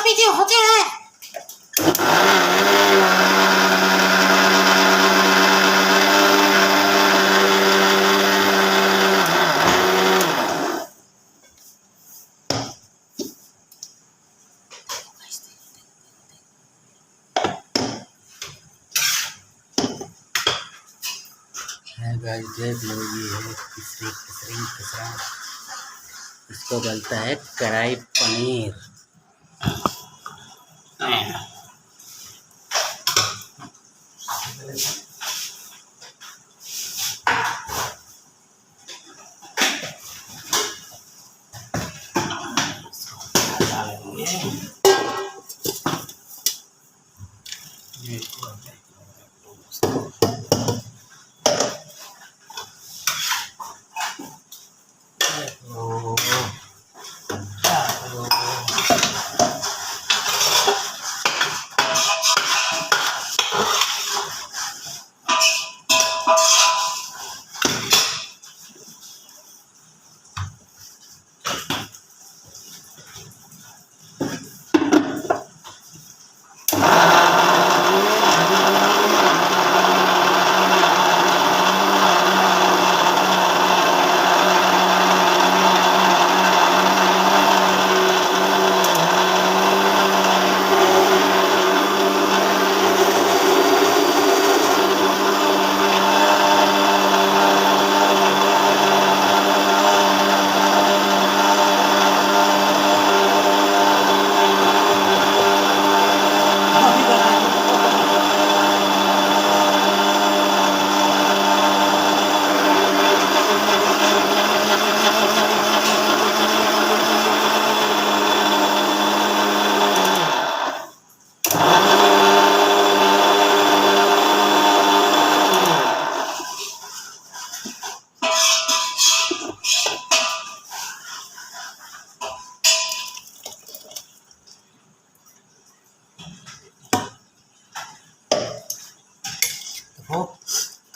पिटी होते हैं। गाइस देख लो, ये है तीसरा इसको बोलता है कढ़ाई पनीर।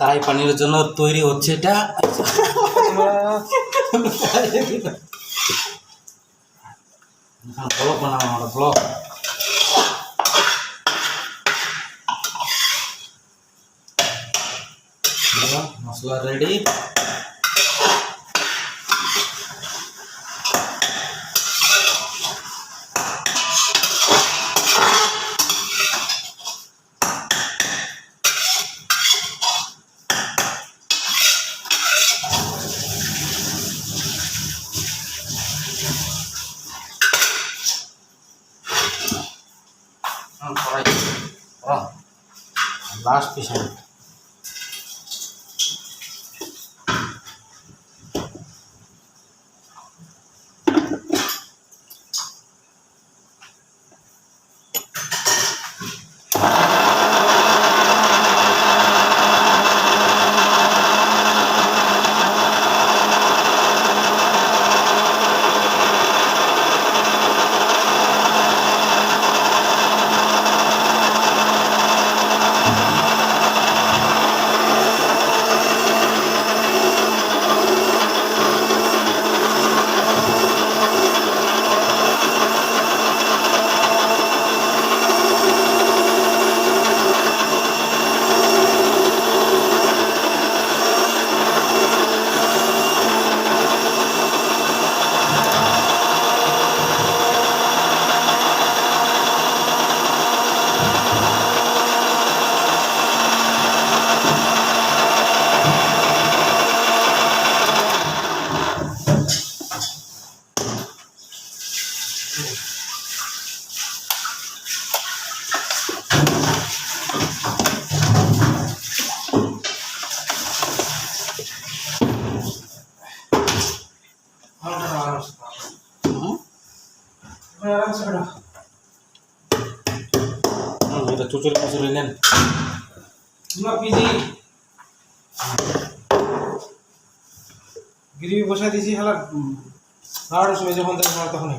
কড়াই পনিরের জন্য তৈরি হচ্ছে এটা। ব্লক বানাবো আমরা, ব্লক। মশলা রেডি। लास्ट पीस है। এটা চুচুরি মুচুরি নেন গ্রেভি বসাই দিয়েছি খেলা 12টার সময় যখন তখন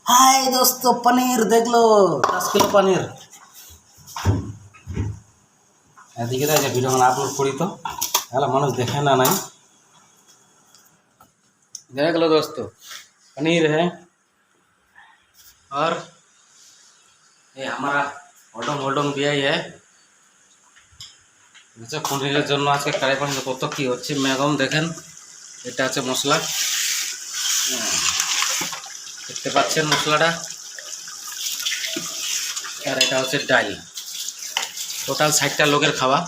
हाय दोस्तों, पनीर देख लो, 10 किलो पनीर। এদিকে ভিডিও আপলোড করি তো, হ্যালো মানুষ দেখে না নাই देख लो दोस्तों, पनीर है और ये हमारा ओडोंग ओडोंग दिया ही है। আচ্ছা, পনিরের জন্য আজকে কারি পানির কত কী হচ্ছে ম্যাগম দেখেন। এটা আছে মশলা, দেখতে পাচ্ছেন মশলাটা, আর এটা হচ্ছে ডাল। টোটাল 60টা লোকের খাওয়া,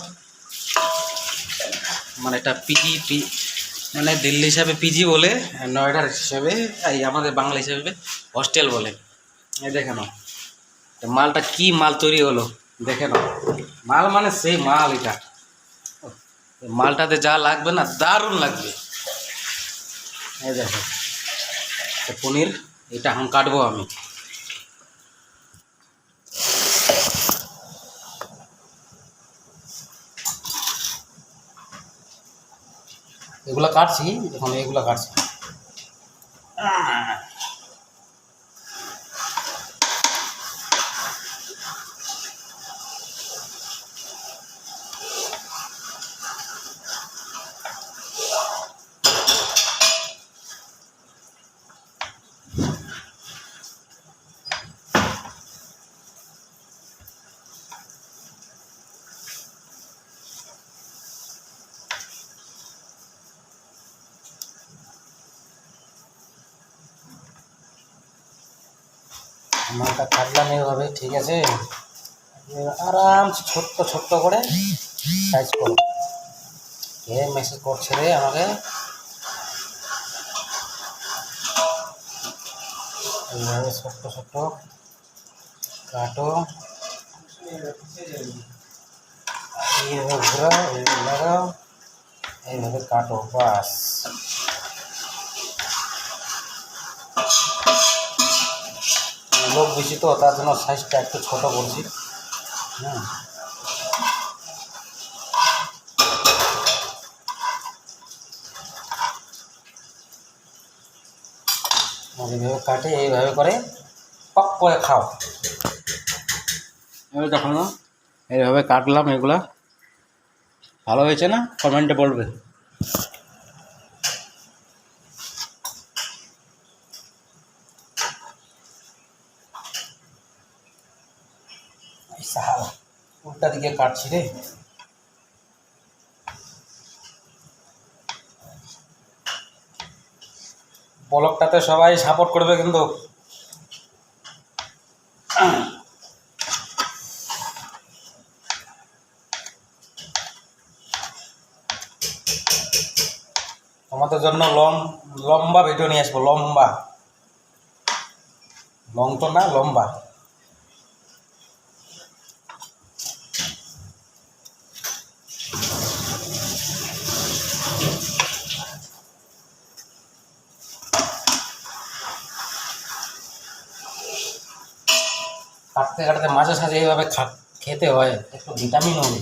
মানে এটা পিজি মানে দিল্লি হিসাবে পিজি বলে, নয়ডার হিসাবে এই আমাদের বাংলা হিসাবে হস্টেল বলে। এই দেখে নাও মালটা কি মাল তৈরি হলো, দেখে নাও মাল মানে সেই মাল। এটা মালটাতে যা লাগবে না দারুণ লাগবে। এই দেখো পনির, এটা এখন কাটবো আমি। এগুলো কাটছি, এখন এগুলো কাটছি। মালটা কাটলাম এইভাবে, ঠিক আছে। আরামসে ছোট্ট ছোট্ট করে সাইজ করো। কে মেসেজ করছে রে আমাকে? এইভাবে ছোট্ট ছোট্ট কাটো, এইভাবে ঘোরাও, এইভাবে লাগাও, এইভাবে কাটো, বাস। লোক বেশি তো, তার জন্য সাইজটা একটু ছোটো করছি। এইভাবে কাটে, এইভাবে করে পক করে খাও। এবার দেখো না, এইভাবে কাটলাম। এগুলা ভালো হয়েছে না? কমেন্টে বলবে। উল্টা দিকে কাটছি রে। ব্লগটাতে সবাই সাপোর্ট করবে কিন্তু। তোমাদের জন্য লম্বা ভিডিও নিয়ে আসবো, লম্বা। লং তো না, লম্বা। কাটতে কাটতে মাঝে সাঝে এইভাবে খেতে হয়, একটু ভিটামিন হবে।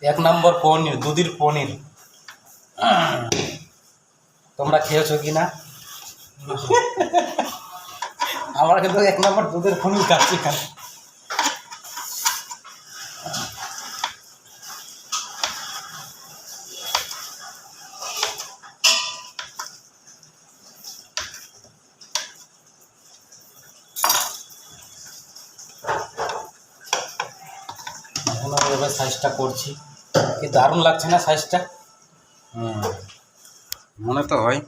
এক নম্বর পনির, দুধের পনির। তোমরা খেয়েছো কি না? আমরা কিন্তু এক নম্বর দুধের পনির খাচ্ছি। এখন আমি এবার সাইজটা করছি, কি দারুণ লাগছে না সাইজটা? মনে তো হয়।